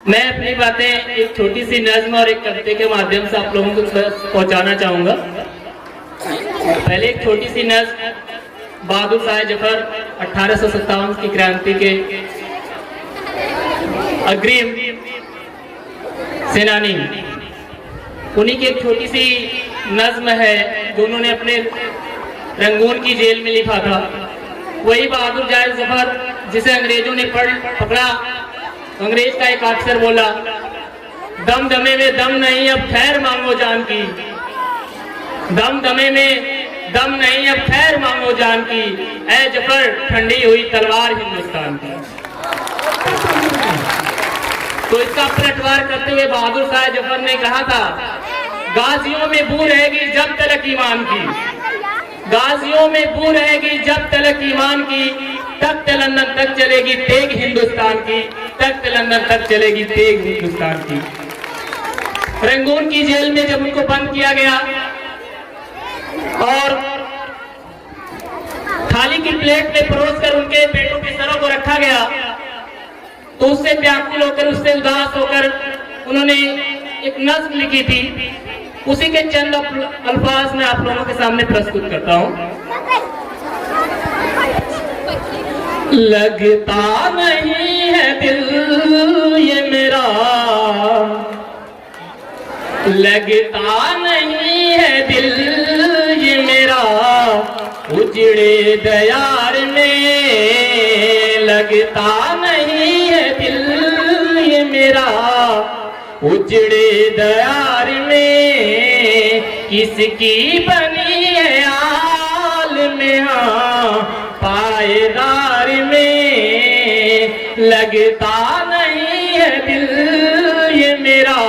मैं अपनी बातें एक छोटी सी नज्म और एक कविता के माध्यम से आप लोगों को पहुंचाना चाहूंगा। पहले एक छोटी सी नज्म, बहादुर शाह जफर 1857 की क्रांति के अग्रिम सेनानी, उन्हीं की एक छोटी सी नज्म है जो उन्होंने अपने रंगून की जेल में लिखा था। वही बहादुर शाह जफर जिसे अंग्रेजों ने पकड़ा, अंग्रेज का एक अक्षर बोला, दम दमे में दम नहीं अब खैर मांगो जान की, दम दमे में दम नहीं अब खैर मांगो जान की, ऐ जफर ठंडी हुई तलवार हिंदुस्तान की। तो इसका पलटवार करते हुए बहादुर शाह जफर ने कहा था, गाजियों में बू रहेगी जब तलक ईमान की, गाजियों में बू रहेगी जब तलक ईमान की, तख्त लंदन तक चलेगी तेग हिंदुस्तान की, तख्त लंदन तक चलेगी तेग हिंदुस्तान की। रंगून की जेल में जब उनको बंद किया गया और थाली की प्लेट में परोस कर उनके पेटों के सरों को रखा गया, तो उससे व्याकुल होकर, उससे उदास होकर उन्होंने एक नज्म लिखी थी। उसी के चंद अल्फाज में आप लोगों के सामने प्रस्तुत करता हूं। लगता नहीं है दिल ये मेरा, लगता नहीं है दिल ये मेरा, उजड़े दयार में, लगता नहीं है दिल ये मेरा, उजड़े दयार में, किसकी बनी है आल में पायदार में, लगता नहीं है दिल ये मेरा,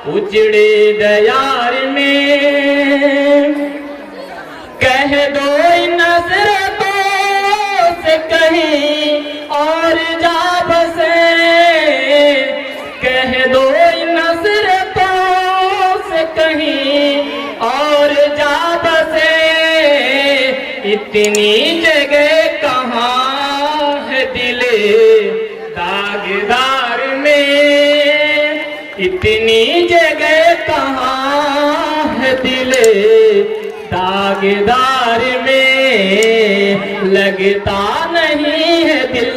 उजड़े दयार में। कह दो नजरों से कहीं और जा बसे, कह दो नजरों से कहीं और जा बसे, इतनी जगह कहाँ है दिले दागदार में, इतनी जगह कहाँ है दिले दागदार में, लगता नहीं है दिल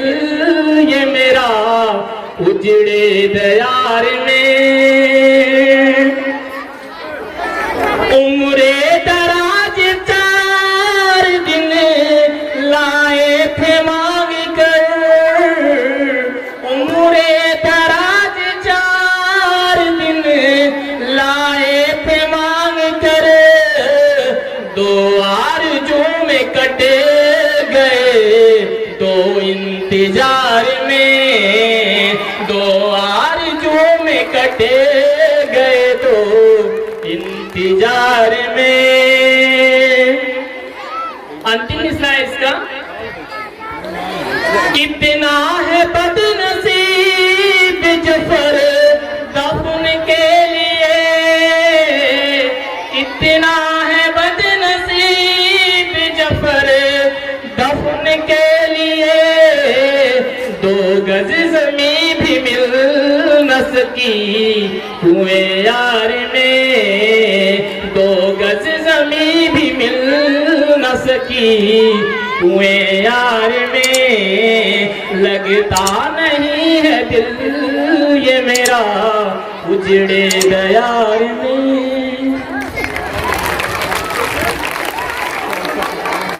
ये मेरा, उजड़े दयार में। उम्रे दराज 4 दिन लाए थे मांग कर, उम्रे दराज 4 दिन लाए थे मांग कर, 2 आरज़ू में कटे गए 2 इंतजार में, 2 आरज़ू में कटे गए 2 इंतजार में। अंतिम हिस्सा है इसका। कितना है बदनसीब जफर दफन के लिए, कितना है बदनसीब जफर दफन के लिए, 2 गज ज़मीं भी मिल न सकी कुएं यार में, 2 गज ज़मीं भी मिल न सकी कुएं यार में, लगता नहीं है दिल ये मेरा, उजड़े दयार में।